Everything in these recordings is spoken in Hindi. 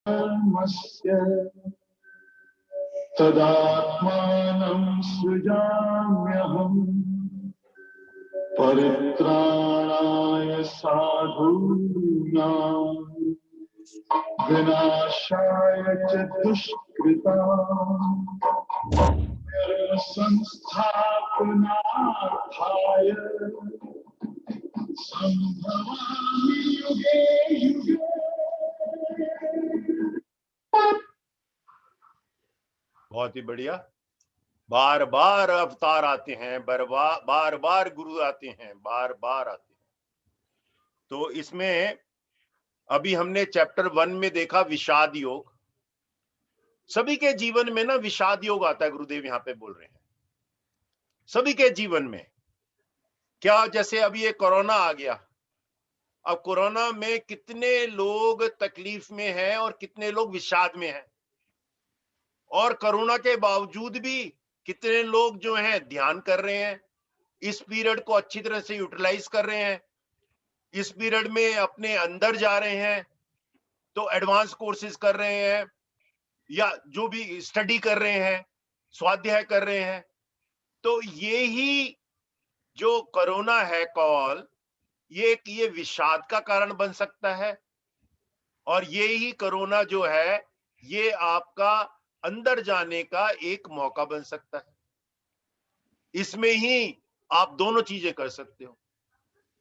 धर्मस्य तदात्मानं सृजाम्यहम् परित्राणाय साधूनां विनाशाय च दुष्कृताम् संस्थापनार्थाय संभवामि युगे युगे। बहुत ही बढ़िया। बार बार अवतार आते हैं, बार बार गुरु आते हैं, बार बार आते हैं। तो इसमें अभी हमने चैप्टर 1 में देखा विषाद योग। सभी के जीवन में ना विषाद योग आता है, गुरुदेव यहां पे बोल रहे हैं। सभी के जीवन में क्या, जैसे अभी ये कोरोना आ गया, अब कोरोना में कितने लोग तकलीफ में हैं और कितने लोग विषाद में हैं, और कोरोना के बावजूद भी कितने लोग जो हैं ध्यान कर रहे हैं, इस पीरियड को अच्छी तरह से यूटिलाइज कर रहे हैं, इस पीरियड में अपने अंदर जा रहे हैं, तो एडवांस कोर्सेज कर रहे हैं या जो भी स्टडी कर रहे हैं, स्वाध्याय कर रहे हैं। तो ये ही जो कोरोना है कॉल, ये विषाद का कारण बन सकता है, और ये ही कोरोना जो है ये आपका अंदर जाने का एक मौका बन सकता है। इसमें ही आप दोनों चीजें कर सकते हो।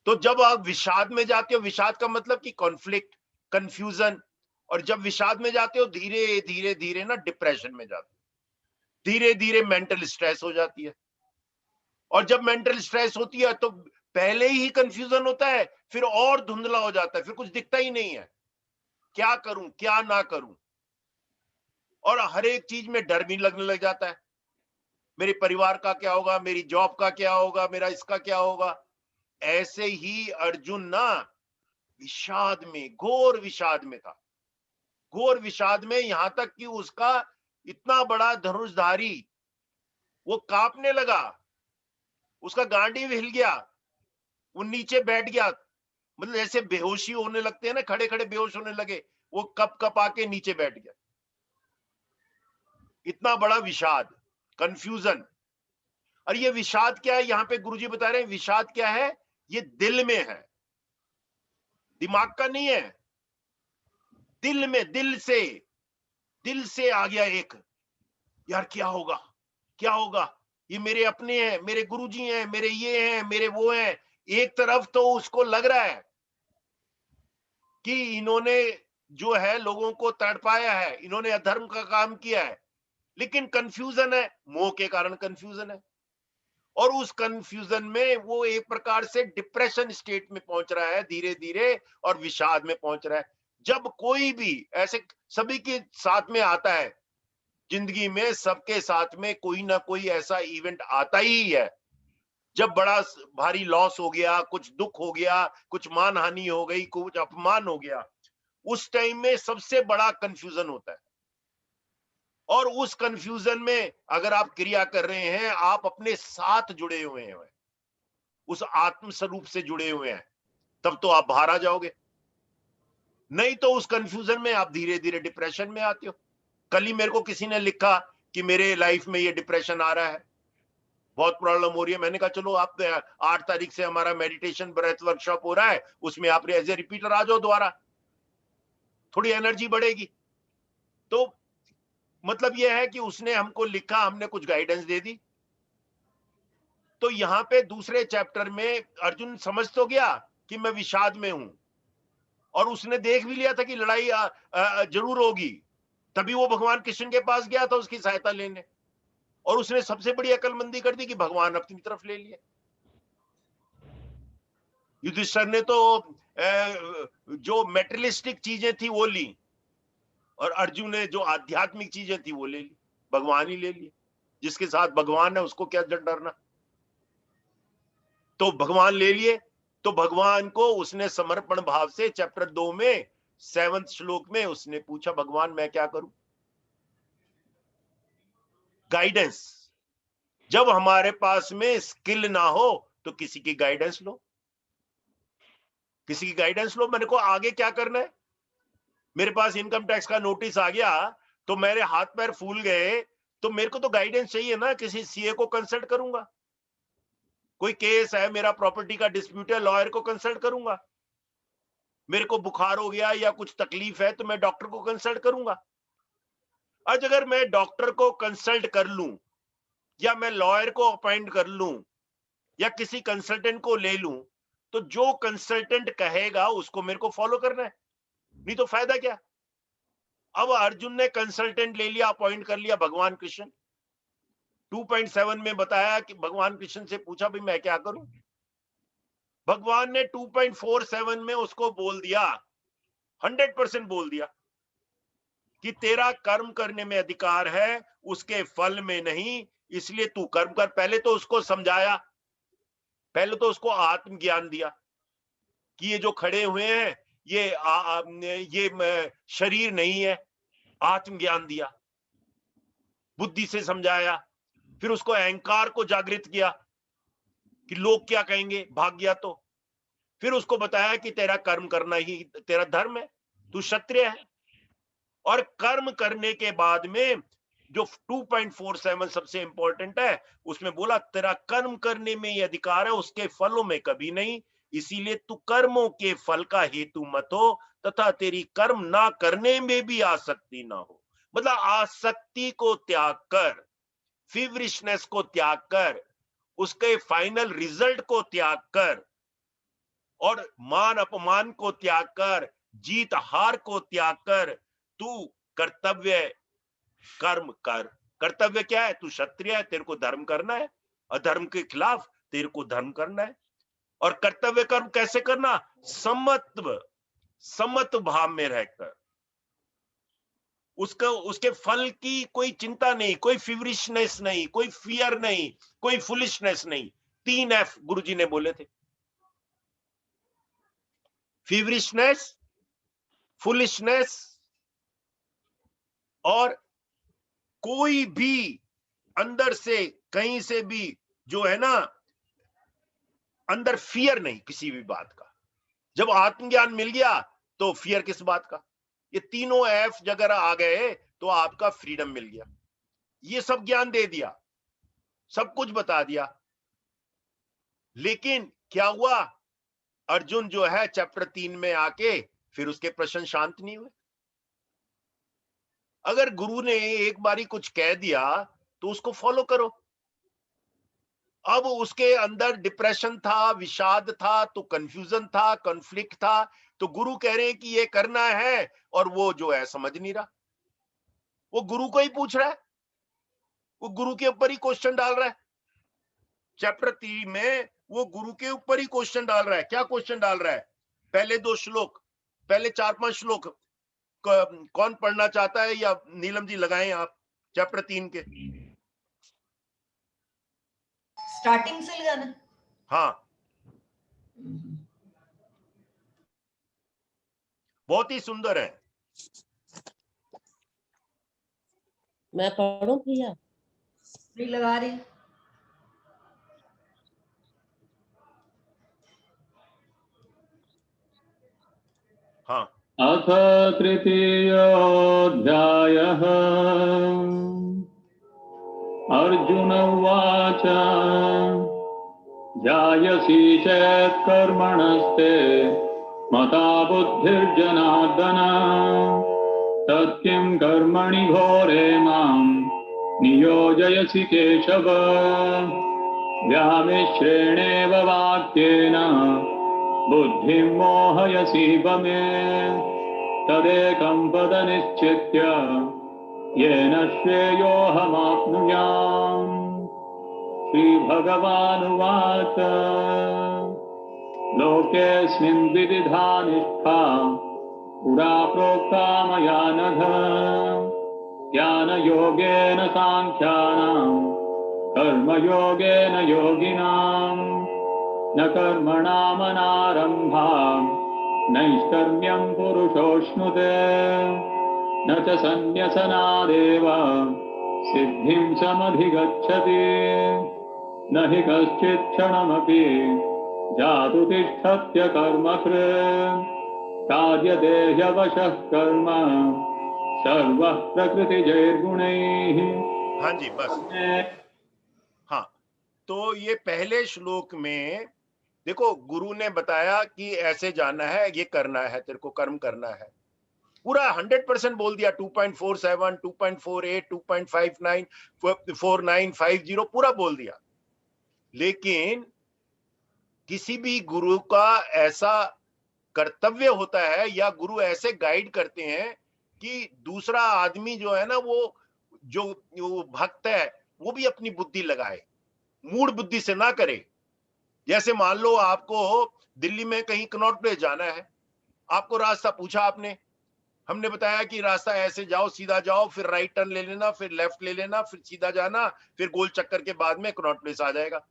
तो जब आप विषाद में जाते हो, विषाद का मतलब कि कॉन्फ्लिक्ट, कंफ्यूजन, और जब विषाद में जाते हो धीरे धीरे धीरे ना डिप्रेशन में जाते हो, धीरे धीरे मेंटल स्ट्रेस हो जाती है, और जब मेंटल स्ट्रेस होती है तो पहले ही कंफ्यूजन होता है, फिर और धुंधला हो जाता है, फिर कुछ दिखता ही नहीं है, क्या करूं क्या ना करूं, और हर एक चीज में डर भी लगने लग जाता है। मेरे परिवार का क्या होगा, मेरी जॉब का क्या होगा, मेरा इसका क्या होगा। ऐसे ही अर्जुन ना विषाद में, घोर विषाद में था, घोर विषाद में, यहां तक कि उसका इतना बड़ा धनुषधारी वो कांपने लगा, उसका गांडीव हिल गया, वो नीचे बैठ गया, मतलब जैसे बेहोशी होने लगते हैं ना, खड़े खड़े बेहोश होने लगे, वो कप कप आके नीचे बैठ गया। इतना बड़ा विषाद, कंफ्यूजन। और ये विषाद क्या है, यहां पे गुरुजी बता रहे हैं विषाद क्या है, ये दिल में है, दिमाग का नहीं है, दिल में, दिल से आ गया एक, यार क्या होगा क्या होगा, ये मेरे अपने हैं, मेरे गुरुजी हैं, मेरे ये हैं, मेरे वो हैं। एक तरफ तो उसको लग रहा है कि इन्होंने जो है लोगों को तड़पाया है, इन्होंने अधर्म का काम किया है, लेकिन कंफ्यूजन है, मोह के कारण कंफ्यूजन है, और उस कंफ्यूजन में वो एक प्रकार से डिप्रेशन स्टेट में पहुंच रहा है धीरे धीरे, और विषाद में पहुंच रहा है। जब कोई भी ऐसे, सभी के साथ में आता है, जिंदगी में सबके साथ में कोई ना कोई ऐसा इवेंट आता ही है, जब बड़ा भारी लॉस हो गया, कुछ दुख हो गया, कुछ मानहानि हो गई, कुछ अपमान हो गया, उस टाइम में सबसे बड़ा कंफ्यूजन होता है। और उस कंफ्यूजन में अगर आप क्रिया कर रहे हैं, आप अपने साथ जुड़े हुए हैं, उस आत्म स्वरूप से जुड़े हुए हैं, तब तो आप बाहर आ जाओगे, नहीं तो उस कंफ्यूजन में आप धीरे धीरे डिप्रेशन में आते हो। कल ही मेरे को किसी ने लिखा कि मेरे लाइफ में ये डिप्रेशन आ रहा है, बहुत प्रॉब्लम हो रही है। मैंने कहा चलो आप 8 तारीख से हमारा मेडिटेशन ब्रेथ वर्कशॉप हो रहा है, उसमें आप एज ए रिपीटर आ जाओ दोबारा, थोड़ी एनर्जी बढ़ेगी। तो मतलब यह है कि उसने हमको लिखा, हमने कुछ गाइडेंस दे दी। तो यहां पे दूसरे चैप्टर में अर्जुन समझ तो गया कि मैं विषाद में हूं, और उसने देख भी लिया था कि लड़ाई जरूर होगी, तभी वो भगवान कृष्ण के पास गया था उसकी सहायता लेने, और उसने सबसे बड़ी अकलमंदी कर दी कि भगवान अपनी तरफ ले लिए। युधिष्ठिर ने तो जो मेटेरियलिस्टिक चीजें थी वो ली, और अर्जुन ने जो आध्यात्मिक चीजें थी वो ले ली, भगवान ही ले लिए। जिसके साथ भगवान है उसको क्या डरना। तो भगवान ले लिए, तो भगवान को उसने समर्पण भाव से चैप्टर 2 में 7वें श्लोक में उसने पूछा, भगवान मैं क्या करूं। गाइडेंस, जब हमारे पास में स्किल ना हो तो किसी की गाइडेंस लो, किसी की गाइडेंस लो। मेरे को आगे क्या करना है, मेरे पास इनकम टैक्स का नोटिस आ गया तो मेरे हाथ पैर फूल गए, तो मेरे को तो गाइडेंस चाहिए ना, किसी सीए को कंसल्ट करूंगा। कोई केस है मेरा, प्रॉपर्टी का डिस्प्यूट है, लॉयर को कंसल्ट करूंगा। मेरे को बुखार हो गया या कुछ तकलीफ है तो मैं डॉक्टर को कंसल्ट करूंगा। आज अगर मैं डॉक्टर को कंसल्ट कर लूं या मैं लॉयर को अपॉइंट कर लूं या किसी कंसल्टेंट को ले लूं, तो जो कंसल्टेंट कहेगा उसको मेरे को फॉलो करना है, नहीं तो फायदा क्या। अब अर्जुन ने कंसल्टेंट ले लिया, अपॉइंट कर लिया भगवान कृष्ण। 2.7 में बताया कि भगवान कृष्ण से पूछा भाई मैं क्या करूं। भगवान ने 2.47 में उसको बोल दिया, 100% बोल दिया कि तेरा कर्म करने में अधिकार है, उसके फल में नहीं, इसलिए तू कर्म कर। पहले तो उसको समझाया, पहले तो उसको आत्मज्ञान दिया कि ये जो खड़े हुए हैं ये शरीर नहीं है, आत्मज्ञान दिया, बुद्धि से समझाया। फिर उसको अहंकार को जागृत किया कि लोग क्या कहेंगे, भाग गया तो। फिर उसको बताया कि तेरा कर्म करना ही तेरा धर्म है, तू क्षत्रिय है। और कर्म करने के बाद में जो 2.47 सबसे इंपॉर्टेंट है, उसमें बोला तेरा कर्म करने में ये अधिकार है, उसके फलों में कभी नहीं, इसीलिए तू कर्मों के फल का हेतु मत हो तथा तेरी कर्म ना करने में भी आसक्ति ना हो। मतलब आसक्ति को त्याग कर, फीवरिशनेस को त्याग कर, उसके फाइनल रिजल्ट को त्याग कर और मान अपमान को त्याग कर, जीत हार को त्याग कर, तू कर्तव्य कर्म कर। कर्तव्य क्या है? तू क्षत्रिय है, तेरे को धर्म करना है, अधर्म के खिलाफ तेरे को धर्म करना है। और कर्तव्य कर्म कैसे करना? सम्मत भाव में रहकर, उसके फल की कोई चिंता नहीं, कोई फीवरिशनेस नहीं, कोई फियर नहीं, कोई फुलिशनेस नहीं। 3 F गुरुजी ने बोले थे, फीवरिशनेस, फुलिशनेस और कोई भी अंदर से कहीं से भी जो है ना, अंदर फियर नहीं किसी भी बात का। जब आत्मज्ञान मिल गया तो फियर किस बात का। ये तीनों एफ अगर आ गए तो आपका फ्रीडम मिल गया। ये सब ज्ञान दे दिया, सब कुछ बता दिया, लेकिन क्या हुआ? अर्जुन जो है चैप्टर 3 में आके फिर उसके प्रश्न शांत नहीं हुए। अगर गुरु ने एक बारी कुछ कह दिया तो उसको फॉलो करो। अब उसके अंदर डिप्रेशन था, विषाद था, तो कंफ्यूजन था, कॉन्फ्लिक्ट था, तो गुरु कह रहे हैं कि ये करना है और वो जो है समझ नहीं रहा। वो गुरु को ही पूछ रहा है, वो गुरु के ऊपर ही क्वेश्चन डाल रहा है। चैप्टर 3 में वो गुरु के ऊपर ही क्वेश्चन डाल रहा है। क्या क्वेश्चन डाल रहा है? पहले 2 श्लोक, पहले 4-5 श्लोक कौन पढ़ना चाहता है? या नीलम जी लगाएं आप, चैप्टर 3 के स्टार्टिंग से लगाना। हाँ, बहुत ही सुंदर है। मैं पढ़ूं भैया? नहीं लगा रही। हाँ, अथ तृतीयोऽध्यायः अर्जुन उवाच ध्यायसि चेत् कर्मणस्ते मता बुद्धिर्जनार्दन तत्किं कर्मणि घोरे मां नियोजयसि केशव व्यामिश्रेणेव वाक्येन बुद्धिं मोहयसीव मे तदेकं पदनिश्चित्य येन श्रेयोऽहमाप्नुयाम्। श्रीभगवानुवाच लोकेऽस्मिन् विविधा निष्ठा पुरा प्रोक्ता मया नघ ज्ञानयोगेन साङ्ख्यानां कर्मयोगेन योगिनाम् न कर्मणामनारम्भा नैष्कर्म्यं पुरुषोऽश्नुते न च सन्न्यसनादेव सिद्धिं समधिगच्छति न हि कश्चित् क्षणमपि जातु तिष्ठत्य कर्मकृत् साध्यते ह्यवशः कर्म सर्वः प्रकृतिजैर्गुणैः। हाँ जी, बस। हाँ, तो ये पहले श्लोक में देखो, गुरु ने बताया कि ऐसे जाना है, ये करना है, तेरे को कर्म करना है, पूरा 100% बोल दिया। 2.47, 2.48, 2.59, 4950 पूरा बोल दिया। लेकिन किसी भी गुरु का ऐसा कर्तव्य होता है या गुरु ऐसे गाइड करते हैं कि दूसरा आदमी जो है ना, वो भक्त है, वो भी अपनी बुद्धि लगाए, मूड बुद्धि से ना करे। जैसे मान लो आपको दिल्ली में कहीं कनॉट प्लेस जाना है, आपको रास्ता पूछा आपने, हमने बताया कि रास्ता ऐसे जाओ, सीधा जाओ, फिर राइट टर्न ले लेना, फिर लेफ्ट ले लेना, फिर सीधा जाना, फिर गोल चक्कर के बाद में कनॉट प्लेस आ जाएगा।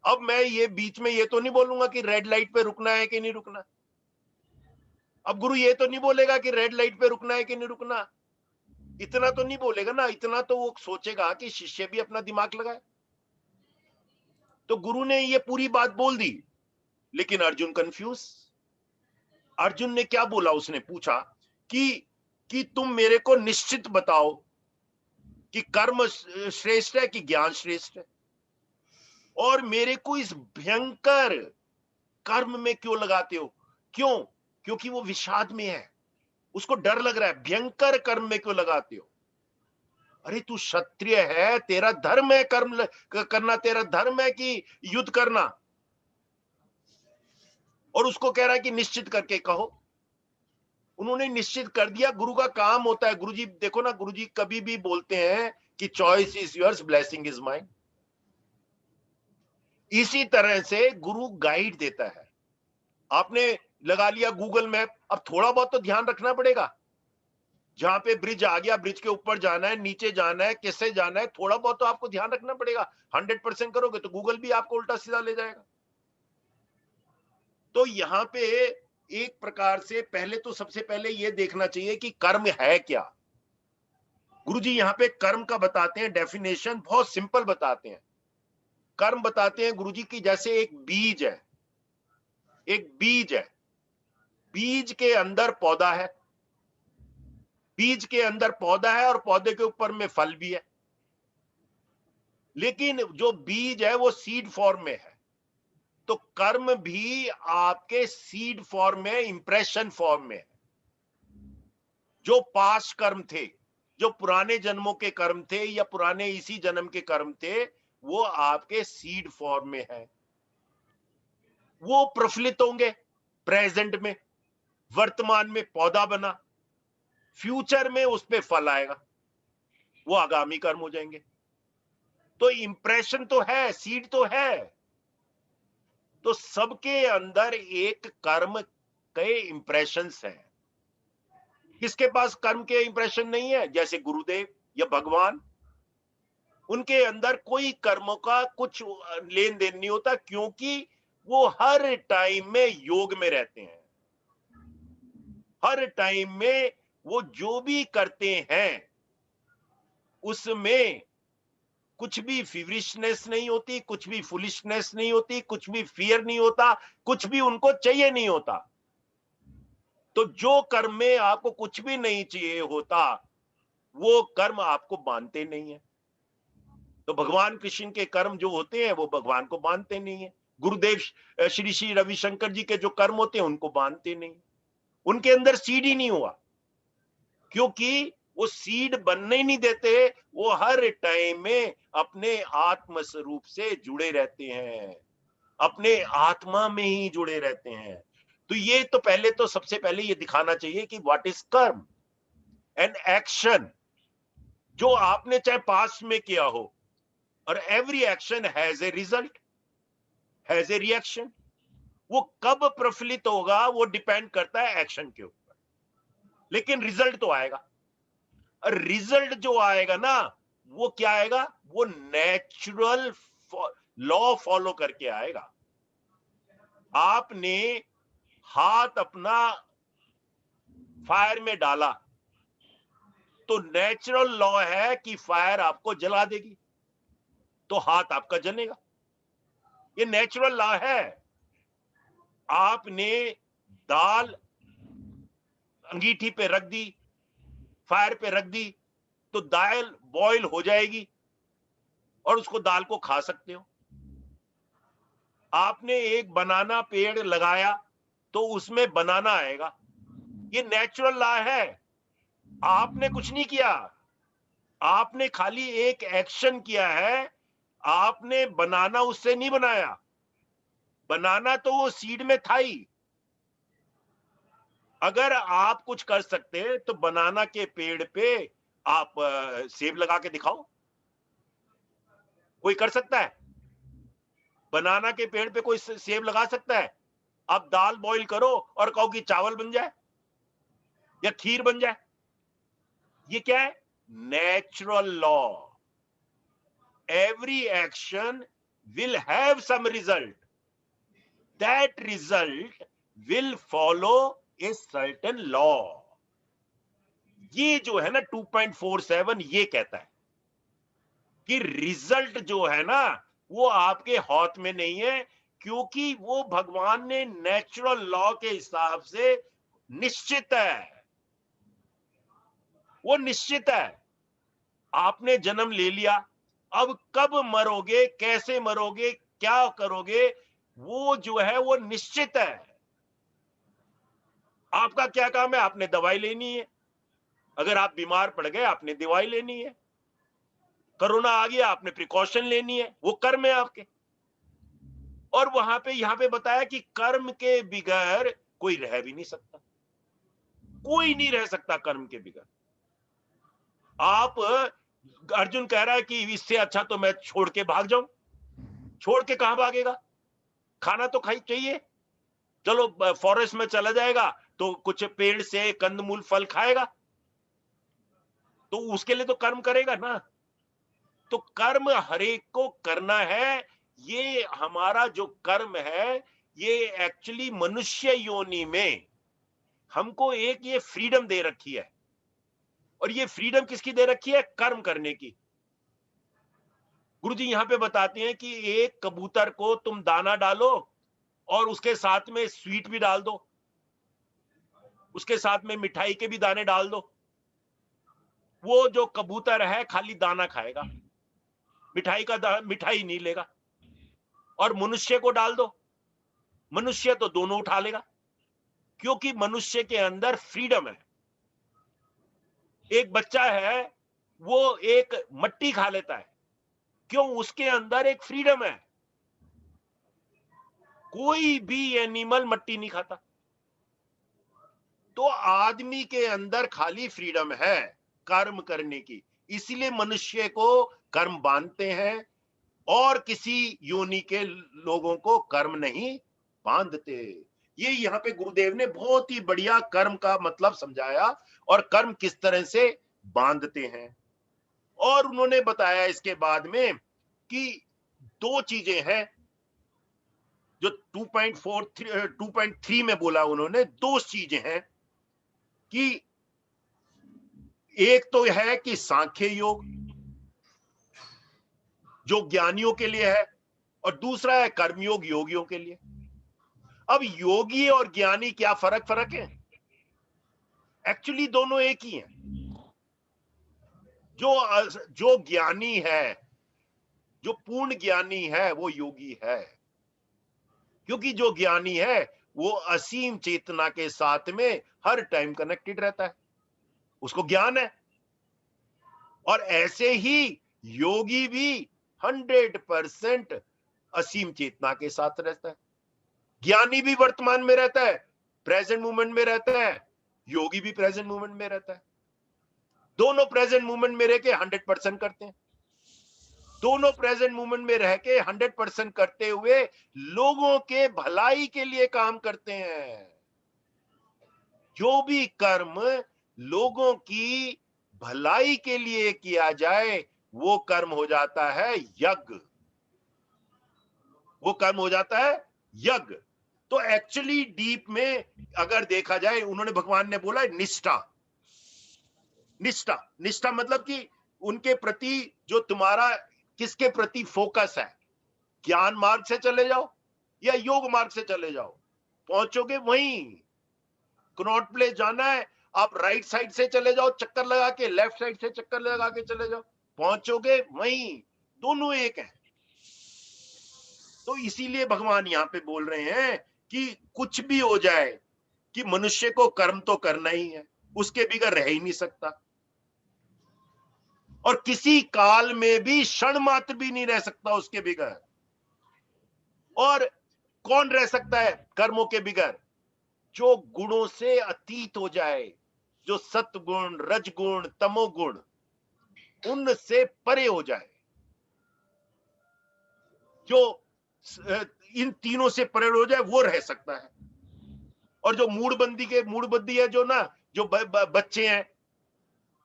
अब मैं ये बीच में ये तो नहीं बोलूंगा कि रेड लाइट पे रुकना है कि नहीं रुकना। अब गुरु ये तो नहीं बोलेगा कि रेड लाइट पे रुकना है कि नहीं रुकना, इतना तो नहीं बोलेगा ना। इतना तो वो सोचेगा कि शिष्य भी अपना दिमाग लगाए। तो गुरु ने ये पूरी बात बोल दी, लेकिन अर्जुन कंफ्यूज। अर्जुन ने क्या बोला, उसने पूछा कि तुम मेरे को निश्चित बताओ कि कर्म श्रेष्ठ है कि ज्ञान श्रेष्ठ है, और मेरे को इस भयंकर कर्म में क्यों लगाते हो। क्यों? क्योंकि वो विषाद में है, उसको डर लग रहा है। भयंकर कर्म में क्यों लगाते हो? अरे तू क्षत्रिय है, तेरा धर्म है कर्म करना, तेरा धर्म है कि युद्ध करना, और उसको कह रहा है कि निश्चित करके कहो। उन्होंने निश्चित कर दिया। गुरु का काम होता है, गुरुजी देखो ना, गुरुजी कभी भी बोलते हैं कि choice is yours, blessing is mine. इसी तरह से गुरु गाइड देता है। आपने लगा लिया गूगल मैप, अब थोड़ा बहुत तो ध्यान रखना पड़ेगा। जहां पे ब्रिज आ गया, ब्रिज के ऊपर जाना है, नीचे जाना है, कैसे जाना है, थोड़ा बहुत तो आपको ध्यान रखना पड़ेगा। 100% करोगे तो गूगल भी आपको उल्टा सीधा ले जाएगा। तो यहाँ पे एक प्रकार से पहले तो सबसे पहले ये देखना चाहिए कि कर्म है क्या। गुरुजी यहाँ पे कर्म का बताते हैं डेफिनेशन, बहुत सिंपल बताते हैं। कर्म बताते हैं गुरुजी की जैसे एक बीज है, एक बीज है, बीज के अंदर पौधा है, बीज के अंदर पौधा है और पौधे के ऊपर में फल भी है। लेकिन जो बीज है वो सीड फॉर्म में है। तो कर्म भी आपके सीड फॉर्म में, इंप्रेशन फॉर्म में है। जो पास्ट कर्म थे, जो पुराने जन्मों के कर्म थे या पुराने इसी जन्म के कर्म थे, वो आपके सीड फॉर्म में है। वो प्रफुल्लित होंगे प्रेजेंट में, वर्तमान में पौधा बना, फ्यूचर में उस पे फल आएगा, वो आगामी कर्म हो जाएंगे। तो इंप्रेशन तो है, सीड तो है। तो सबके अंदर एक कर्म के इंप्रेशंस हैं। किसके पास कर्म के इंप्रेशन नहीं है? जैसे गुरुदेव या भगवान, उनके अंदर कोई कर्मों का कुछ लेन देन नहीं होता, क्योंकि वो हर टाइम में योग में रहते हैं। हर टाइम में वो जो भी करते हैं उसमें कुछ भी फीवरिशनेस नहीं होती, कुछ भी फुलिशनेस नहीं होती, कुछ भी फियर नहीं होता, कुछ भी उनको चाहिए नहीं होता। तो जो कर्म में आपको कुछ भी नहीं चाहिए होता, वो कर्म आपको बांधते नहीं है। तो भगवान कृष्ण के कर्म जो होते हैं वो भगवान को बांधते नहीं है। गुरुदेव श्री श्री रविशंकर जी के जो कर्म होते हैं उनको बांधते नहीं। उनके अंदर सीड ही नहीं हुआ, क्योंकि वो सीड बनने ही नहीं देते। वो हर टाइम में अपने आत्म स्वरूप से जुड़े रहते हैं, अपने आत्मा में ही जुड़े रहते हैं। तो ये तो पहले तो सबसे पहले ये दिखाना चाहिए कि व्हाट इज कर्म एंड एक्शन। जो आपने चाहे पास्ट में किया हो, और every action has a result, has a reaction. वो कब प्रफुल्लित होगा वो डिपेंड करता है एक्शन के ऊपर, लेकिन रिजल्ट तो आएगा। और रिजल्ट जो आएगा ना, वो क्या आएगा? वो नेचुरल लॉ फॉलो करके आएगा। आपने हाथ अपना फायर में डाला तो नेचुरल लॉ है कि फायर आपको जला देगी, तो हाथ आपका जलेगा। ये नेचुरल लॉ है। आपने दाल अंगीठी पे रख दी, फायर पे रख दी, तो दाल बॉईल हो जाएगी और उसको दाल को खा सकते हो। आपने एक बनाना पेड़ लगाया तो उसमें बनाना आएगा, ये नेचुरल लॉ है। आपने कुछ नहीं किया, आपने खाली एक एक्शन किया है। आपने बनाना उससे नहीं बनाया, बनाना तो वो सीड में था ही। अगर आप कुछ कर सकते तो बनाना के पेड़ पे आप सेब लगा के दिखाओ। कोई कर सकता है? बनाना के पेड़ पे कोई सेब लगा सकता है? आप दाल बॉईल करो और कहो कि चावल बन जाए या खीर बन जाए। ये क्या है? Natural law. Every action will have some result, that result will follow a certain law. ये जो है ना 2.47 ये कहता है कि रिजल्ट जो है ना वो आपके हाथ में नहीं है, क्योंकि वो भगवान ने नेचुरल लॉ के हिसाब से निश्चित है, वो निश्चित है। आपने जन्म ले लिया, अब कब मरोगे, कैसे मरोगे, क्या करोगे, वो जो है वो निश्चित है। आपका क्या काम है? आपने दवाई लेनी है। अगर आप बीमार पड़ गए आपने दवाई लेनी है। कोरोना आ गया आपने प्रिकॉशन लेनी है, वो कर्म है आपके। और वहां पे यहां पे बताया कि कर्म के बिगैर कोई रह भी नहीं सकता, कोई नहीं रह सकता कर्म के बिगैर। आप अर्जुन कह रहा है कि इससे अच्छा तो मैं छोड़ के भाग जाऊं। छोड़ के कहां भागेगा? खाना तो खाई चाहिए। चलो फॉरेस्ट में चला जाएगा तो कुछ पेड़ से कंदमूल फल खाएगा, तो उसके लिए तो कर्म करेगा ना। तो कर्म हरेक को करना है। ये हमारा जो कर्म है ये एक्चुअली मनुष्य योनि में हमको एक ये फ्रीडम दे रखी है। और ये फ्रीडम किसकी दे रखी है? कर्म करने की। गुरुजी यहां पे बताते हैं कि एक कबूतर को तुम दाना डालो और उसके साथ में स्वीट भी डाल दो, उसके साथ में मिठाई के भी दाने डाल दो, वो जो कबूतर है खाली दाना खाएगा, मिठाई नहीं लेगा। और मनुष्य को डाल दो, मनुष्य तो दोनों उठा लेगा, क्योंकि मनुष्य के अंदर फ्रीडम है। एक बच्चा है वो एक मट्टी खा लेता है, क्यों? उसके अंदर एक फ्रीडम है। कोई भी एनिमल मट्टी नहीं खाता। तो आदमी के अंदर खाली फ्रीडम है कर्म करने की, इसलिए मनुष्य को कर्म बांधते हैं और किसी योनि के लोगों को कर्म नहीं बांधते। ये यहाँ पे गुरुदेव ने बहुत ही बढ़िया कर्म का मतलब समझाया और कर्म किस तरह से बांधते हैं। और उन्होंने बताया इसके बाद में कि दो चीजें हैं जो 2.3 में बोला उन्होंने। दो चीजें हैं कि एक तो है कि सांख्य योग जो ज्ञानियों के लिए है, और दूसरा है कर्मयोग योगियों के लिए। अब योगी और ज्ञानी क्या फर्क है? एक्चुअली दोनों एक ही हैं। जो ज्ञानी है, जो पूर्ण ज्ञानी है वो योगी है, क्योंकि जो ज्ञानी है वो असीम चेतना के साथ में हर टाइम कनेक्टेड रहता है, उसको ज्ञान है। और ऐसे ही योगी भी 100% असीम चेतना के साथ रहता है। ज्ञानी भी वर्तमान में रहता है, प्रेजेंट मोमेंट में रहता है, योगी भी प्रेजेंट मोमेंट में रहता है। दोनों प्रेजेंट मोमेंट में रह के 100% करते हैं। दोनों प्रेजेंट मोमेंट में रह के 100% करते हुए लोगों के भलाई के लिए काम करते हैं। जो भी कर्म लोगों की भलाई के लिए किया जाए वो कर्म हो जाता है यज्ञ, वो कर्म हो जाता है यज्ञ। तो एक्चुअली डीप में अगर देखा जाए, उन्होंने भगवान ने बोला निष्ठा। निष्ठा निष्ठा मतलब कि उनके प्रति जो तुम्हारा किसके प्रति फोकस है। ज्ञान मार्ग से चले जाओ या योग मार्ग से चले जाओ, पहुंचोगे वहीं। कनॉट प्लेस जाना है, आप राइट साइड से चले जाओ चक्कर लगा के, लेफ्ट साइड से चक्कर लगा के चले जाओ, पहुंचोगे वहीं, दोनों एक है। तो इसीलिए भगवान यहाँ पे बोल रहे हैं कि कुछ भी हो जाए कि मनुष्य को कर्म तो करना ही है, उसके बिगैर रह ही नहीं सकता, और किसी काल में भी क्षण मात्र भी नहीं रह सकता उसके बिगैर। और कौन रह सकता है कर्मों के बिगैर? जो गुणों से अतीत हो जाए, जो सत्गुण, रजगुण, तमोगुण, उनसे परे हो जाए, जो इन तीनों से परे हो जाए, वो रह सकता है। और जो मूढ़बुद्धि है, जो ना, जो बच्चे हैं,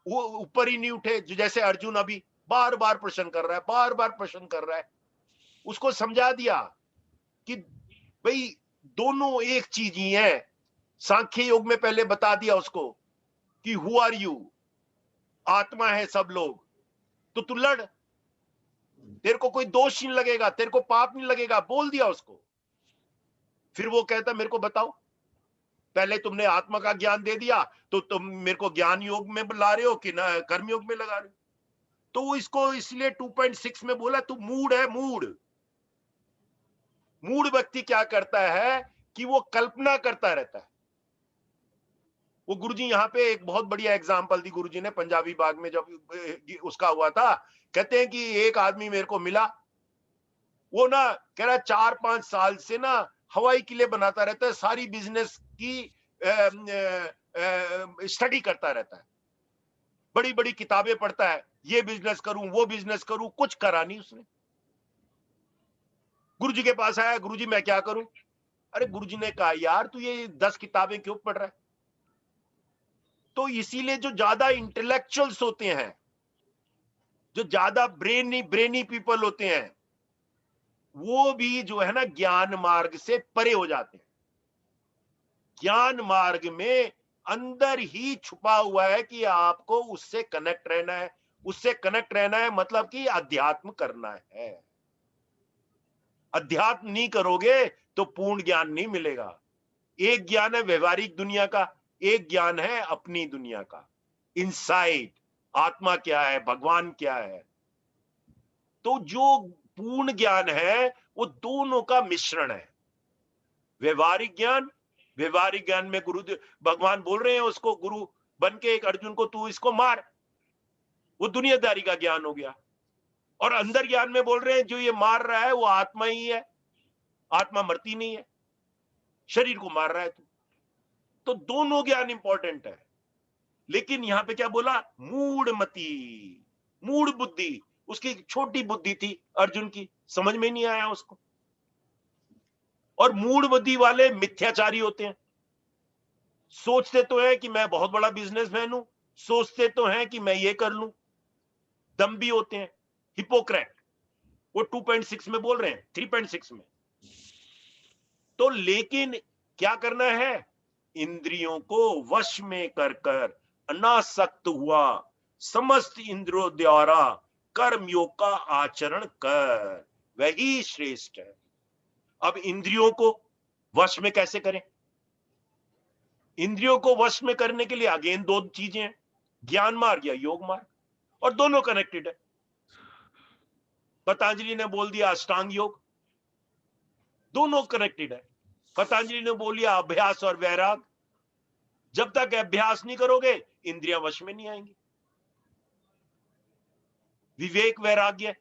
वो ऊपर ही नहीं उठे, जो जैसे अर्जुन अभी बार बार प्रश्न कर रहा है, बार बार प्रश्न कर रहा है, उसको समझा दिया कि भाई दोनों एक चीज ही है। सांख्य योग में पहले बता दिया उसको कि हु आर यू, आत्मा है सब लोग, तो तू लड़, तेरे को कोई दोष नहीं लगेगा, तेरे को पाप नहीं लगेगा, बोल दिया उसको। फिर वो कहता मेरे को बताओ, पहले तुमने आत्मा का ज्ञान दे दिया, तो तुम मेरे को ज्ञान योग में ला रहे हो कि ना कर्म योग में लगा रहे हो? तो वो इसको इसलिए 2.6 में बोला तू मूड है, मूड व्यक्ति क्या करता है कि वो कल्पना करता रहता है। वो गुरुजी यहाँ पे एक बहुत बढ़िया एग्जांपल दी गुरुजी ने पंजाबी बाग में, जब उसका हुआ था, कहते हैं कि एक आदमी मेरे को मिला, वो ना कह रहा 4-5 साल से ना हवाई किले बनाता रहता है, सारी बिजनेस की स्टडी करता रहता है, बड़ी बड़ी किताबें पढ़ता है, ये बिजनेस करूं, वो बिजनेस करूं, कुछ करा नहीं उसने। गुरुजी के पास आया, गुरुजी मैं क्या करूं? अरे गुरुजी ने कहा यार तू ये 10 किताबें क्यों पढ़ रहा है? तो इसीलिए जो ज्यादा इंटेलेक्चुअल्स होते हैं, जो ज्यादा ब्रेनी पीपल होते हैं, वो भी जो है ना ज्ञान मार्ग से परे हो जाते हैं। ज्ञान मार्ग में अंदर ही छुपा हुआ है कि आपको उससे कनेक्ट रहना है, उससे कनेक्ट रहना है मतलब कि अध्यात्म करना है। अध्यात्म नहीं करोगे तो पूर्ण ज्ञान नहीं मिलेगा। एक ज्ञान है व्यवहारिक दुनिया का, एक ज्ञान है अपनी दुनिया का, इनसाइड, आत्मा क्या है, भगवान क्या है। तो जो पूर्ण ज्ञान है वो दोनों का मिश्रण है। व्यवहारिक ज्ञान में गुरु भगवान बोल रहे हैं उसको, गुरु बन के एक अर्जुन को तू इसको मार, वो दुनियादारी का ज्ञान हो गया। और अंदर ज्ञान में बोल रहे हैं जो ये मार रहा है वो आत्मा ही है, आत्मा मरती नहीं है, शरीर को मार रहा है तू। तो दोनों ज्ञान इंपॉर्टेंट है। लेकिन यहां पे क्या बोला? मूढ़मति, मूढ़ बुद्धि, उसकी छोटी बुद्धि थी अर्जुन की, समझ में नहीं आया उसको। और मूढ़ बुद्धि वाले मिथ्याचारी होते हैं, सोचते तो है कि मैं बहुत बड़ा बिजनेसमैन हूं, सोचते तो हैं कि मैं ये कर लूं, दम्भी होते हैं, हिपोक्रेट। वो 2.6 में बोल रहे हैं, 3.6 में। तो लेकिन क्या करना है? इंद्रियों को वश में कर कर अनासक्त हुआ समस्त इंद्रियों द्वारा कर्म योग का आचरण कर, वही श्रेष्ठ है। अब इंद्रियों को वश में कैसे करें? इंद्रियों को वश में करने के लिए अगेन दो चीजें हैं, ज्ञान मार्ग या योग मार्ग, और दोनों कनेक्टेड है। पतंजलि ने बोल दिया अष्टांग योग, दोनों कनेक्टेड है। पतंजलि ने बोल दिया अभ्यास और वैराग, जब तक अभ्यास नहीं करोगे इंद्रियां वश में नहीं आएंगी। विवेक वैराग्य,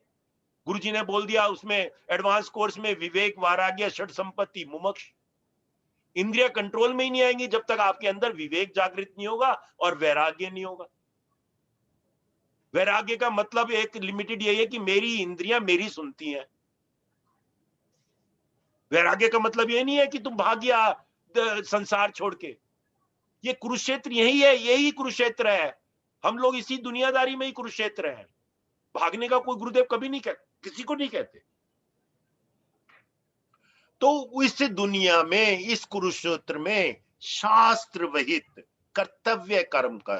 गुरुजी ने बोल दिया उसमें एडवांस कोर्स में, विवेक वैराग्य षट संपत्ति मुमुक्ष। इंद्रिया कंट्रोल में ही नहीं आएंगी जब तक आपके अंदर विवेक जागृत नहीं होगा और वैराग्य नहीं होगा। वैराग्य का मतलब एक लिमिटेड यही है कि मेरी इंद्रियां मेरी सुनती हैं। वैराग्य का मतलब ये नहीं है कि तुम भाग गया संसार छोड़ के। ये कुरुक्षेत्र यही है, यही कुरुक्षेत्र है। हम लोग इसी दुनियादारी में ही कुरुक्षेत्र है। भागने का कोई गुरुदेव कभी नहीं कहते, किसी को नहीं कहते। तो इस दुनिया में, इस कुरुक्षेत्र में शास्त्र वहित कर्तव्य कर्म कर,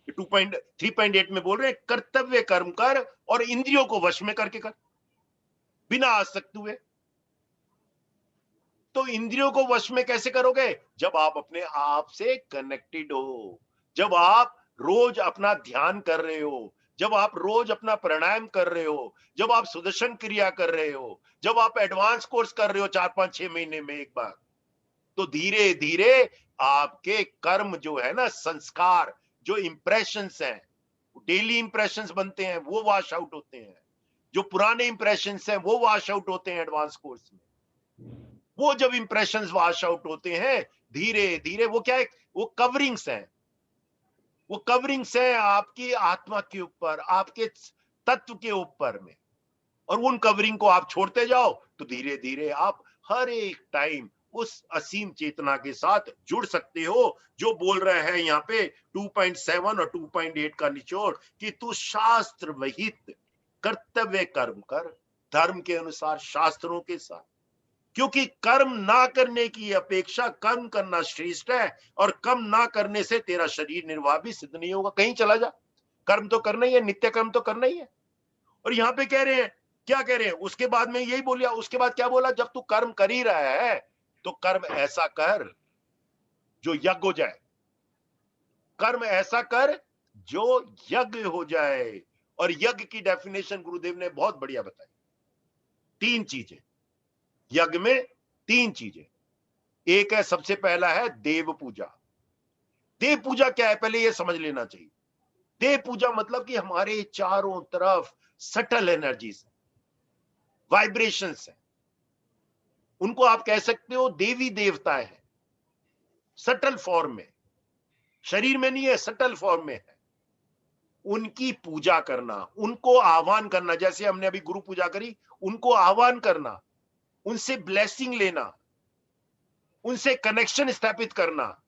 3.8 में बोल रहे हैं कर्तव्य कर्म कर और इंद्रियों को वश में करके कर, बिना आसक्त हुए। तो इंद्रियों को वश में कैसे करोगे? जब आप अपने आप से कनेक्टेड हो, जब आप रोज अपना ध्यान कर रहे हो, जब आप रोज अपना प्राणायाम कर रहे हो, जब आप सुदर्शन क्रिया कर रहे हो, जब आप एडवांस कोर्स कर रहे हो 4-5-6 महीने में एक बार, तो धीरे धीरे आपके कर्म जो है ना, संस्कार, जो इंप्रेशंस हैं, डेली इंप्रेशंस बनते हैं, वो वॉश आउट होते हैं। जो पुराने इंप्रेशंस हैं वो वॉश आउट होते हैं एडवांस कोर्स में। वो जब इंप्रेशंस वॉश आउट होते हैं, धीरे धीरे वो क्या है, वो कवरिंग्स हैं, वो कवरिंग्स हैं आपकी आत्मा के ऊपर, आपके तत्व के ऊपर में। और उन कवरिंग को आप छोड़ते जाओ तो धीरे धीरे आप हर एक टाइम उस असीम चेतना के साथ जुड़ सकते हो, जो बोल रहे हैं यहाँ पे 2.7 और 2.8 का निचोड़, कि तू शास्त्र विहित कर्तव्य कर्म कर, धर्म के अनुसार शास्त्रों के साथ, क्योंकि कर्म ना करने की अपेक्षा कर्म करना श्रेष्ठ है, और कर्म ना करने से तेरा शरीर निर्वाह भी सिद्ध नहीं होगा। कहीं चला जा, कर्म तो करना ही है, नित्य कर्म तो करना ही है। और यहाँ पे कह रहे हैं, क्या कह रहे हैं, उसके बाद में यही बोलिया, उसके बाद क्या बोला, जब तू कर्म कर ही रहा है तो कर्म ऐसा कर जो यज्ञ हो जाए, कर्म ऐसा कर जो यज्ञ हो जाए। और यज्ञ की डेफिनेशन गुरुदेव ने बहुत बढ़िया बताई, 3 चीजें यज्ञ में, 3 चीजें। एक है, सबसे पहला है देव पूजा। देव पूजा क्या है, पहले यह समझ लेना चाहिए। देव पूजा मतलब कि हमारे चारों तरफ सटल एनर्जीज, वाइब्रेशंस है, उनको आप कह सकते हो देवी देवताएं हैं, सटल फॉर्म में, शरीर में नहीं है, सटल फॉर्म में है। उनकी पूजा करना, उनको आह्वान करना, जैसे हमने अभी गुरु पूजा करी, उनको आह्वान करना, उनसे ब्लेसिंग लेना, उनसे कनेक्शन स्थापित करना,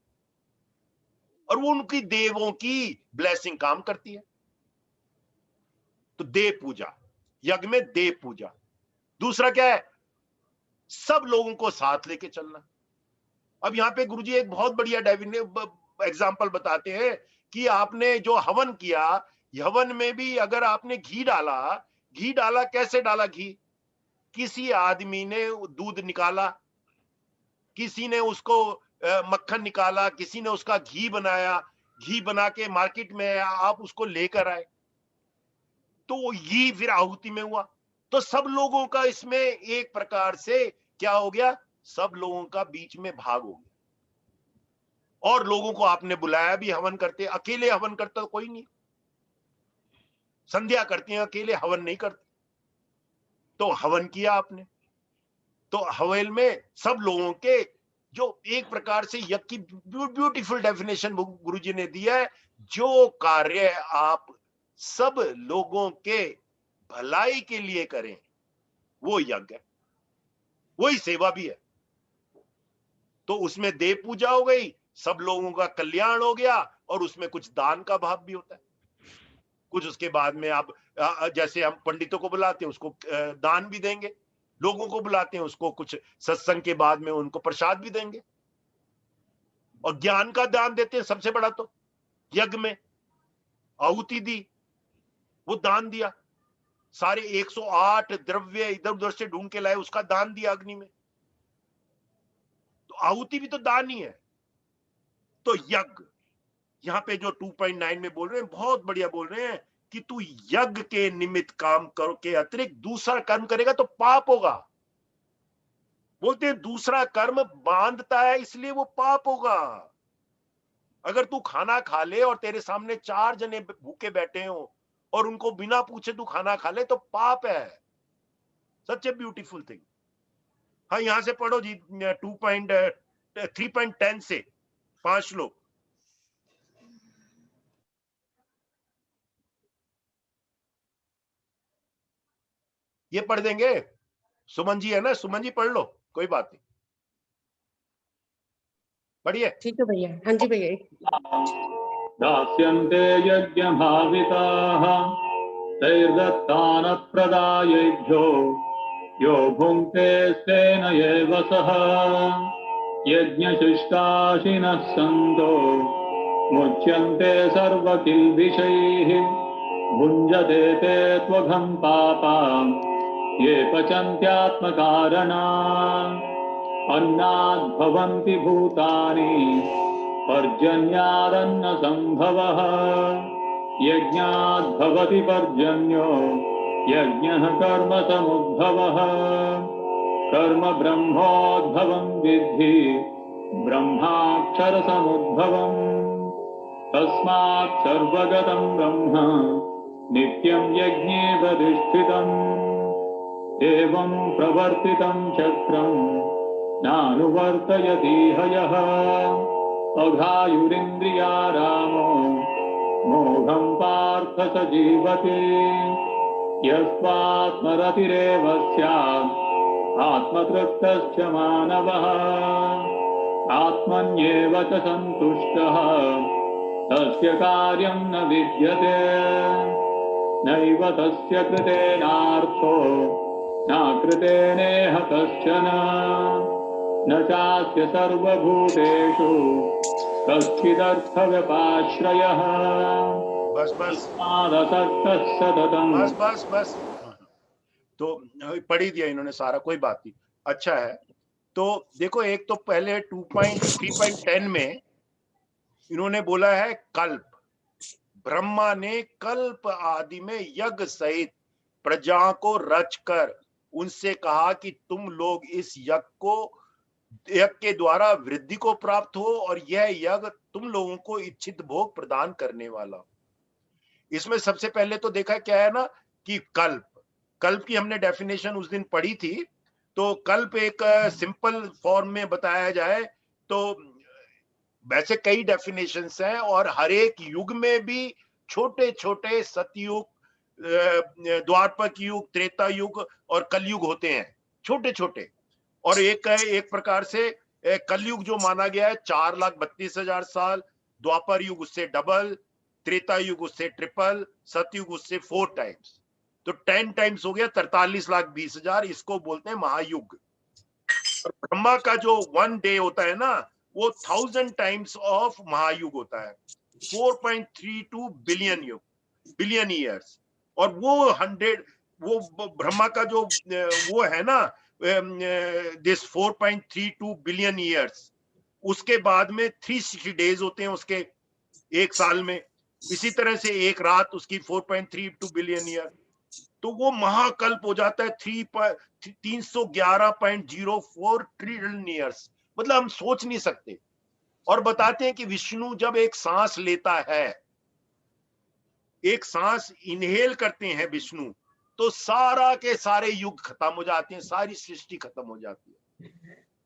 और वो उनकी देवों की ब्लेसिंग काम करती है। तो देव पूजा, यज्ञ में देव पूजा। दूसरा क्या है, सब लोगों को साथ लेके चलना। अब यहाँ पे गुरुजी एक बहुत बढ़िया एग्जाम्पल बताते हैं कि आपने जो हवन किया, हवन में भी अगर आपने घी डाला कैसे डाला घी, किसी आदमी ने दूध निकाला, किसी ने उसको मक्खन निकाला, किसी ने उसका घी बनाया, घी बना के मार्केट में आप उसको लेकर आए, तो घी फिर आहुति में हुआ। तो सब लोगों का इसमें एक प्रकार से क्या हो गया, सब लोगों का बीच में भाग हो गया। और लोगों को आपने बुलाया भी हवन करते, अकेले हवन करता तो कोई नहीं, संध्या करते हैं अकेले, हवन नहीं करते, तो हवन किया आपने। तो हवन में सब लोगों के, जो एक प्रकार से यज्ञ की ब्यूटीफुल डेफिनेशन गुरुजी ने दिया है, जो कार्य आप सब लोगों के भलाई के लिए करें वो यज्ञ है, वही सेवा भी है। तो उसमें देव पूजा हो गई, सब लोगों का कल्याण हो गया, और उसमें कुछ दान का भाव भी होता है। कुछ उसके बाद में आप जैसे हम पंडितों को बुलाते हैं उसको दान भी देंगे, लोगों को बुलाते हैं उसको कुछ सत्संग के बाद में उनको प्रसाद भी देंगे, और ज्ञान का दान देते हैं सबसे बड़ा। तो यज्ञ में आहुति दी, वो दान दिया, सारे 108 द्रव्य इधर उधर से ढूंढ के लाए, उसका दान दिया अग्नि में, तो आहुति भी तो दान ही है। तो यज्ञ यहाँ पे जो 2.9 में बोल रहे हैं, बहुत बढ़िया बोल रहे हैं कि तू यज्ञ के निमित्त काम करो के अतिरिक्त दूसरा कर्म करेगा तो पाप होगा। बोलते हैं दूसरा कर्म बांधता है, इसलिए वो पाप होगा। अगर तू खाना खा ले और तेरे सामने 4 जने भूखे बैठे हो और उनको बिना पूछे तू खाना खा ले तो पाप है। सच ए ब्यूटीफुल थिंग। हाँ, यहां से पढ़ो जी 3.10 से 5 श्लोक। ये पढ़ देंगे, सुमन जी है ना, सुमन जी पढ़ लो, कोई बात नहीं, पढ़िए। ठीक है भैया। हाँ जी भैया। दास्यन्ते यज्ञभाविताः तैर्दत्तानप्रदायैभ्यो यो भुङ्क्ते स्तेन एव सः यज्ञशिष्टाशिनः सन्तो मुच्यन्ते सर्वकिल्बिषैः भुञ्जते ते त्वघं पापाम् ये पचन्त्यात्मकारणात्। अन्नाद्भवन्ति भूतानि पर्जन्यादन्नसम्भवः यज्ञाद्भवति पर्जन्यो यज्ञः कर्मसमुद्भवः कर्म ब्रह्मोद्भवं विद्धि ब्रह्माक्षरसमुद्भवम् तस्मात् सर्वगतं ब्रह्म नित्यं यज्ञे प्रतिष्ठितम् एवं प्रवर्तितं चक्रं नानुवर्तयतीह यः अघायुरिन्द्रियारामो मोघं पार्थ स जीवति यस्त्वात्मरतिरेव स्यात् आत्मतृप्तश्च मानवः आत्मन्येव च सन्तुष्टः तस्य कार्यं न विद्यते नैव तस्य कृतेनार्थो न कृतेनेह कश्चन न चास्य सर्वभूतेषु कश्चिदर्थव्यपाश्रयः बस बस तस्मादसक्तः सततम् बस बस बस। तो पढ़ ही दिया इन्होंने सारा, कोई बात नहीं, अच्छा है। तो देखो, एक तो पहले 2.3.10 में इन्होंने बोला है कल्प, ब्रह्मा ने कल्प आदि में यज्ञ सहित प्रजा को रचकर उनसे कहा कि तुम लोग इस यज्ञ के द्वारा वृद्धि को प्राप्त हो और यह यज्ञ तुम लोगों को इच्छित भोग प्रदान करने वाला। इसमें सबसे पहले तो देखा क्या है ना कि कल्प की हमने डेफिनेशन उस दिन पढ़ी थी। तो कल्प एक सिंपल फॉर्म में बताया जाए तो वैसे कई डेफिनेशंस हैं और हर एक युग में भी छोटे छोटे सतयुग, द्वापर युग, त्रेता युग और कलयुग होते हैं, छोटे छोटे। और एक प्रकार से कलयुग जो माना गया है 4,32,000 साल, द्वापर युग उससे डबल, त्रेता युग उससे ट्रिपल, सतयुग उससे 4 टाइम्स, तो 10 टाइम्स हो गया 43,20,000। इसको बोलते हैं महायुग। और ब्रह्मा का जो 1 डे होता है ना, वो 1000 टाइम्स ऑफ महायुग होता है, 4.32 बिलियन ईयर्स। और वो ब्रह्मा का जो वो है ना दिस 4.32 बिलियन ईयर्स, उसके बाद में 360 डेज होते हैं उसके एक साल में। इसी तरह से एक रात उसकी 4.32 बिलियन ईयर, तो वो महाकल्प हो जाता है 311.04 ट्रिलियन ईयर्स। मतलब हम सोच नहीं सकते। और बताते हैं कि विष्णु जब एक सांस लेता है, एक सांस इनहेल करते हैं विष्णु, तो सारा के सारे युग खत्म हो जाते हैं, सारी सृष्टि खत्म हो जाती है।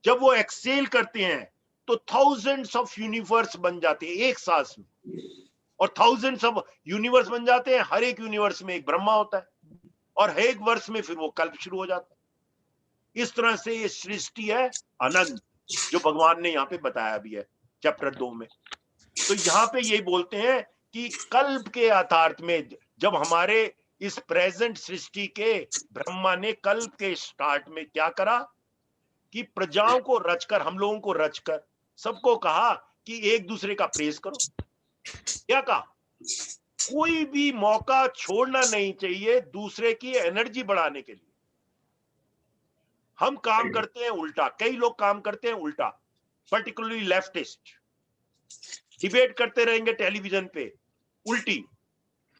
जब वो एक्सेल करते हैं तो थाउजेंड्स ऑफ यूनिवर्स बन जाते हैं एक सांस में, और थाउजेंड्स ऑफ यूनिवर्स बन जाते हैं। हर एक यूनिवर्स में एक ब्रह्मा होता है और हर एक वर्ष में फिर वो कल्प शुरू हो जाता है। इस तरह से ये सृष्टि है अनंत, जो भगवान ने यहाँ पे बताया भी है चैप्टर 2 में। तो यहाँ पे यही बोलते हैं कि कल्प के यथार्थ में जब हमारे इस प्रेजेंट सृष्टि के ब्रह्मा ने कल्प के स्टार्ट में क्या करा कि प्रजाओं को रचकर, हम लोगों को रचकर सबको कहा कि एक दूसरे का प्रेज करो। क्या कहा? कोई भी मौका छोड़ना नहीं चाहिए दूसरे की एनर्जी बढ़ाने के लिए। हम काम करते हैं उल्टा, कई लोग काम करते हैं उल्टा, पर्टिकुलरली लेफ्टिस्ट डिबेट करते रहेंगे टेलीविजन पे उल्टी,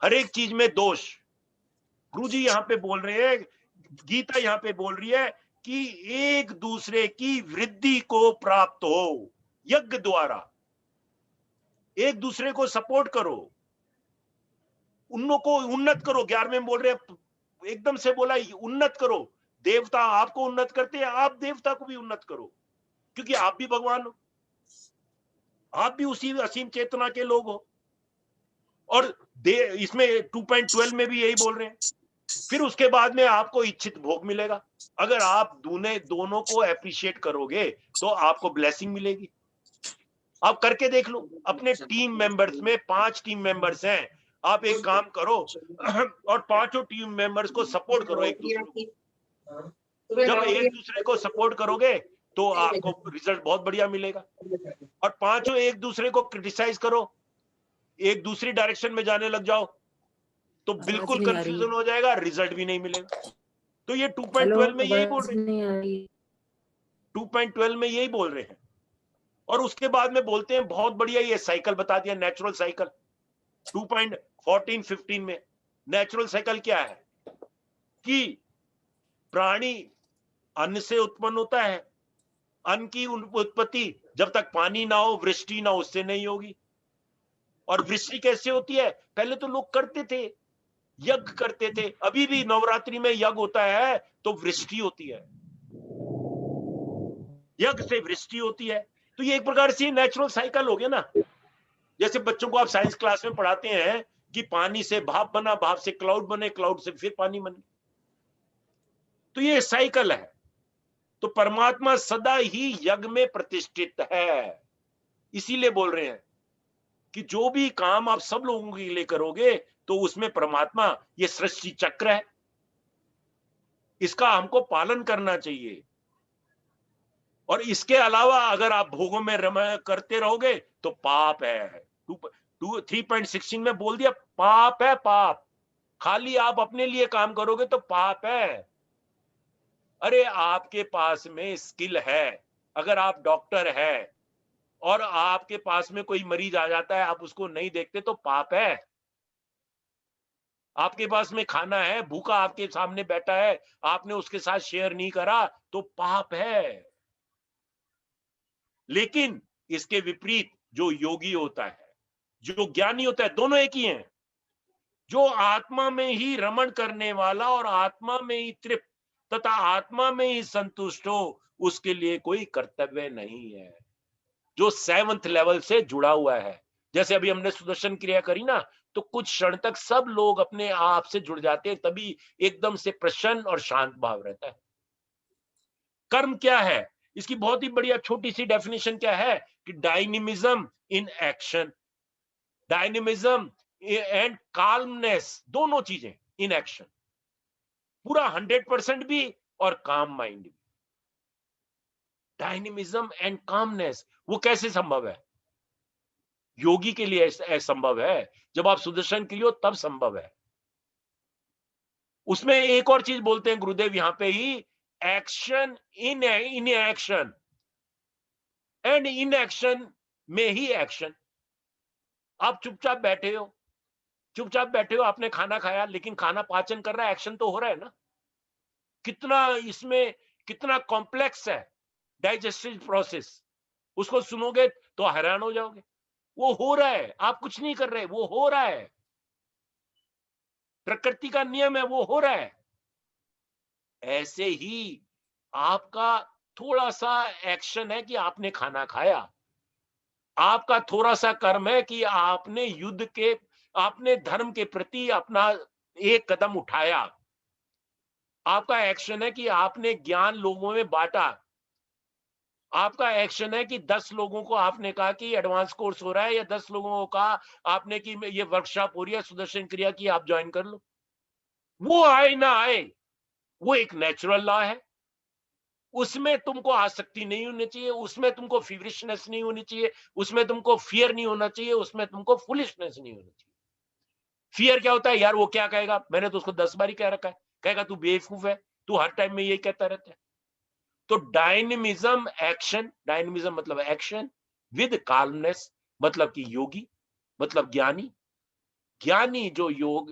हर एक चीज में दोष। गुरुजी यहाँ पे बोल रहे हैं, गीता यहाँ पे बोल रही है कि एक दूसरे की वृद्धि को प्राप्त हो यज्ञ द्वारा, एक दूसरे को सपोर्ट करो, उन को उन्नत करो। 11वें में बोल रहे हैं, एकदम से बोला उन्नत करो। देवता आपको उन्नत करते हैं, आप देवता को भी उन्नत करो, क्योंकि आप भी भगवान हो, आप भी उसी असीम चेतना के लोग हो। और इसमें 2.12 में भी यही बोल रहे हैं। फिर उसके बाद में आपको इच्छित भोग मिलेगा। अगर आप दोनों को अप्रिशिएट करोगे तो आपको ब्लेसिंग मिलेगी। आप करके देख लो अपने टीम मेंबर्स में, 5 टीम मेंबर्स हैं, आप एक काम करो और 5 टीम मेंबर्स को सपोर्ट करो एक दूसरे को। जब एक दूसरे को सपोर्ट करोगे तो आपको रिजल्ट बहुत बढ़िया मिलेगा। और 5 एक दूसरे को क्रिटिसाइज करो, एक दूसरी डायरेक्शन में जाने लग जाओ, तो बिल्कुल कंफ्यूजन हो जाएगा, रिजल्ट भी नहीं मिलेगा। तो ये 2.12 में यही बोल रहे हैं। 2.12 में यही बोल रहे हैं। और उसके बाद में बोलते हैं बहुत बढ़िया, ये साइकिल बता दिया, नेचुरल साइकिल 2.14-15 में। नेचुरल साइकिल क्या है कि प्राणी अन्न से उत्पन्न होता है, अन्न की उत्पत्ति जब तक पानी ना हो, वृष्टि ना हो, उससे नहीं होगी। और वृष्टि कैसे होती है? पहले तो लोग करते थे, यज्ञ करते थे, अभी भी नवरात्रि में यज्ञ होता है तो वृष्टि होती है, यज्ञ से वृष्टि होती है। तो ये एक प्रकार से नेचुरल साइकिल हो गया ना। जैसे बच्चों को आप साइंस क्लास में पढ़ाते हैं कि पानी से भाप बना, भाप से क्लाउड बने, क्लाउड से फिर पानी बने, तो ये साइकिल है। तो परमात्मा सदा ही यज्ञ में प्रतिष्ठित है, इसीलिए बोल रहे हैं कि जो भी काम आप सब लोगों के लिए करोगे तो उसमें परमात्मा, ये सृष्टि चक्र है, इसका हमको पालन करना चाहिए। और इसके अलावा अगर आप भोगों में रमण करते रहोगे तो पाप है। 3.16 में बोल दिया पाप है, पाप। खाली आप अपने लिए काम करोगे तो पाप है। अरे आपके पास में स्किल है, अगर आप डॉक्टर है और आपके पास में कोई मरीज आ जाता है, आप उसको नहीं देखते तो पाप है। आपके पास में खाना है, भूखा आपके सामने बैठा है, आपने उसके साथ शेयर नहीं करा तो पाप है। लेकिन इसके विपरीत जो योगी होता है, जो ज्ञानी होता है, दोनों एक ही हैं। जो आत्मा में ही रमण करने वाला और आत्मा में ही तृप्त तथा आत्मा में ही संतुष्ट हो, उसके लिए कोई कर्तव्य नहीं है। जो 7th लेवल से जुड़ा हुआ है, जैसे अभी हमने सुदर्शन क्रिया करी ना, तो कुछ क्षण तक सब लोग अपने आप से जुड़ जाते हैं, तभी एकदम से प्रसन्न और शांत भाव रहता है। कर्म क्या है? इसकी बहुत ही बढ़िया छोटी सी डेफिनेशन क्या है कि dynamism in action, dynamism and calmness, दोनों चीजें इन एक्शन, पूरा 100% भी और काम माइंड भी। डायनेमिज्म एंड कामनेस, वो कैसे संभव है? योगी के लिए संभव है, जब आप सुदर्शन के लिए हो तब संभव है। उसमें एक और चीज बोलते हैं गुरुदेव यहां पे ही, action in action and in action में ही एक्शन। आप चुपचाप बैठे हो, चुपचाप बैठे हो, आपने खाना खाया, लेकिन खाना पाचन कर रहा है, एक्शन तो हो रहा है ना। कितना इसमें कितना कॉम्प्लेक्स है डाइजेस्टिव प्रोसेस, उसको सुनोगे तो हैरान हो जाओगे। वो हो रहा है, आप कुछ नहीं कर रहे, वो हो रहा है, प्रकृति का नियम है, वो हो रहा है। ऐसे ही आपका थोड़ा सा एक्शन है कि आपने खाना खाया, आपका थोड़ा सा कर्म है कि आपने युद्ध के, आपने धर्म के प्रति अपना एक कदम उठाया, आपका एक्शन है कि आपने ज्ञान लोगों में बांटा, आपका एक्शन है कि 10 लोगों को आपने कहा कि एडवांस कोर्स हो रहा है, या 10 लोगों को कहा आपने कि ये वर्कशॉप हो रही है सुदर्शन क्रिया की, आप ज्वाइन कर लो। वो आए ना आए, वो एक नेचुरल लॉ है, उसमें तुमको आसक्ति नहीं होनी चाहिए, उसमें तुमको फीवरिशनेस नहीं होनी चाहिए, उसमें तुमको फियर नहीं होना चाहिए, उसमें तुमको फुलिशनेस नहीं होनी चाहिए। फियर क्या होता है? यार वो क्या कहेगा, मैंने तो उसको 10 बार ही कह रखा है, कहेगा तू बेवकूफ है, तू हर टाइम में यही कहता रहता है। तो डायनेमिज्म एक्शन, डायनेमिज्म मतलब एक्शन विद काल्मनेस, मतलब कि योगी, मतलब ज्ञानी। ज्ञानी जो योग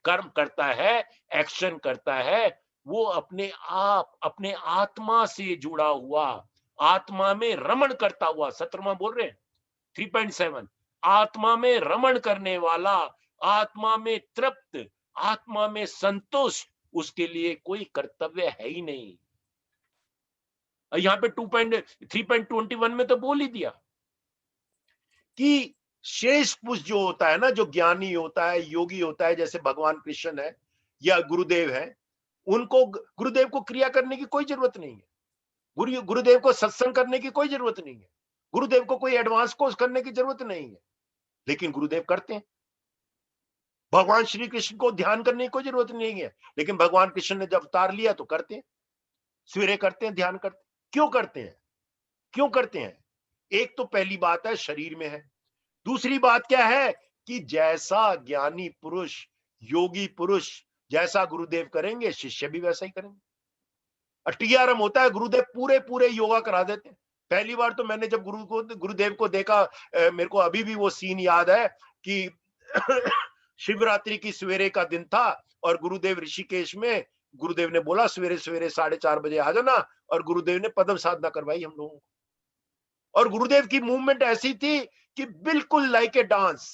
कर्म करता है, एक्शन करता है, वो अपने आप, अपने आत्मा से जुड़ा हुआ, आत्मा में रमण करता हुआ, 17वां बोल रहे हैं 3.7, आत्मा में रमण करने वाला, आत्मा में तृप्त, आत्मा में संतुष्ट, उसके लिए कोई कर्तव्य है ही नहीं। यहाँ पे 3.21 में तो बोल ही दिया कि शेष पुरुष जो होता है ना, जो ज्ञानी होता है, योगी होता है, जैसे भगवान कृष्ण है या गुरुदेव है, उनको, गुरुदेव को क्रिया करने की कोई जरूरत नहीं है, गुरुदेव को सत्संग करने की कोई जरूरत नहीं है, गुरुदेव को कोई एडवांस कोर्स करने की जरूरत नहीं है, लेकिन गुरुदेव करते हैं। भगवान श्री कृष्ण को ध्यान करने की कोई जरूरत नहीं है, लेकिन भगवान कृष्ण ने जब अवतार लिया तो करते हैं, सवेरे करते हैं, ध्यान करते हैं। क्यों करते हैं? क्यों करते हैं? एक तो पहली बात है शरीर में है, दूसरी बात क्या है कि जैसा ज्ञानी पुरुष, योगी पुरुष जैसा गुरुदेव करेंगे, शिष्य भी वैसा ही करेंगे। TRM होता है, गुरुदेव पूरे पूरे योगा करा देते हैं। पहली बार तो मैंने जब गुरुदेव को देखा, मेरे को अभी भी वो सीन याद है कि शिवरात्रि की सवेरे का दिन था और गुरुदेव ऋषिकेश में, गुरुदेव ने बोला सवेरे सवेरे 4:30 बजे आ जाना, और गुरुदेव ने पद्म साधना करवाई हम लोगों को। और गुरुदेव की मूवमेंट ऐसी थी कि बिल्कुल लाइक ए डांस,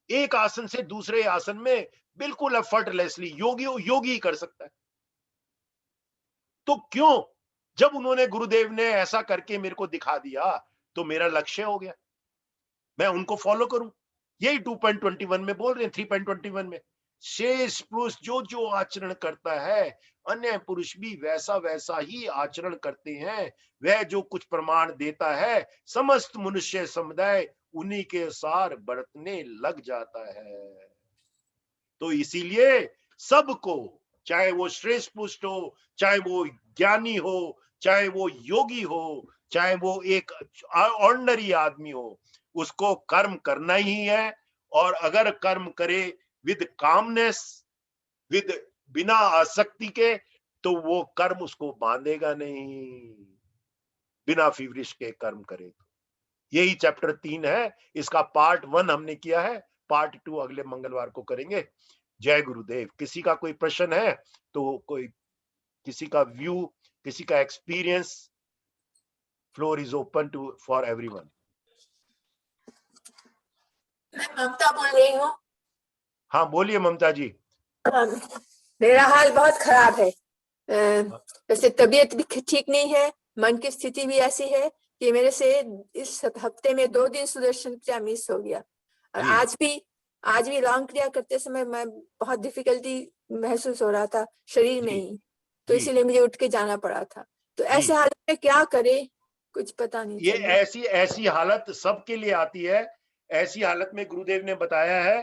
एक आसन से दूसरे आसन में बिल्कुल एफर्टलेसली, योगी कर सकता है। तो क्यों, जब उन्होंने, गुरुदेव ने ऐसा करके मेरे को दिखा दिया, तो मेरा लक्ष्य हो गया मैं उनको फॉलो करूं। यही 2.21 में बोल रहे हैं, 3.21 में, शेष पुरुष जो जो आचरण करता है, अन्य पुरुष भी वैसा वैसा ही आचरण करते हैं। वह जो कुछ प्रमाण देता है, समस्त मनुष्य समुदाय उन्हीं के अनुसार बरतने लग जाता है। तो इसीलिए सबको, चाहे वो श्रेष्ठ पुरुष हो, चाहे वो ज्ञानी हो, चाहे वो योगी हो, चाहे वो एक ऑर्डिनरी आदमी हो, उसको कर्म करना ही है। और अगर कर्म करे विद कामनेस, विद बिना आसक्ति के, तो वो कर्म उसको बांधेगा नहीं। बिना फीवरिश के कर्म करे तो। यही चैप्टर 3 है। इसका पार्ट 1 हमने किया है, पार्ट 2 अगले मंगलवार को करेंगे। जय गुरुदेव। किसी का कोई प्रश्न है तो, कोई किसी का व्यू, किसी का experience, floor is open to for everyone. मैं ममता बोल रही हूँ। हाँ बोलिए ममता जी। मेरा हाल बहुत खराब है। वैसे तबीयत भी ठीक नहीं है, मन की स्थिति भी ऐसी है कि मेरे से इस हफ्ते में 2 दिन सुदर्शन क्रिया मिस हो गया। और जी। आज भी लॉन्ग क्रिया करते समय मैं बहुत डिफिकल्टी महसूस हो रहा था शरीर में जी, ही, तो जी, इसीलिए मुझे उठ के जाना पड़ा था। तो जी। ऐसे हालत में क्या करे, कुछ पता नहीं ये चल रहा। ऐसी हालत सबके लिए आती है। ऐसी हालत में गुरुदेव ने बताया है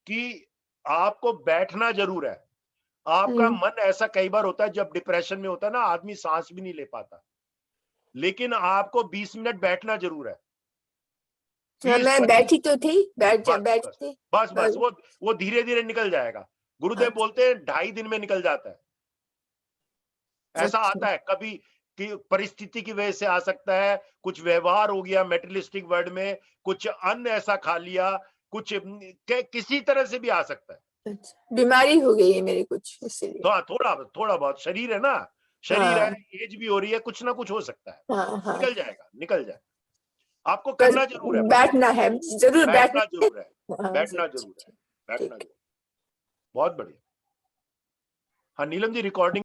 कि आपको बैठना जरूर है। आपका मन ऐसा कई बार होता है, जब डिप्रेशन में होता है ना, आदमी सांस भी नहीं ले पाता, लेकिन आपको 20 मिनट बैठना जरूर है। मैं बैठी तो थी, बैठी थी। बस वो धीरे धीरे निकल जाएगा। गुरुदेव बोलते हैं 2.5 दिन में निकल जाता है। ऐसा आता है कभी कि परिस्थिति की वजह से आ सकता है, कुछ व्यवहार हो गया मेटेरियलिस्टिक वर्ल्ड में, कुछ अन्न ऐसा खा लिया, कुछ किसी तरह से भी आ सकता है। बीमारी हो गई है मेरी कुछ, इसीलिए। तो थोड़ा बहुत शरीर है ना, शरीर है, एज भी हो रही है, कुछ ना कुछ हो सकता है। निकल जाएगा। आपको करना जरूर है, बैठना है जरूर, बैठना जरूर है, हाँ, बैठना जरूर है, बैठना जरूर। बहुत बढ़िया। हाँ नीलम जी, रिकॉर्डिंग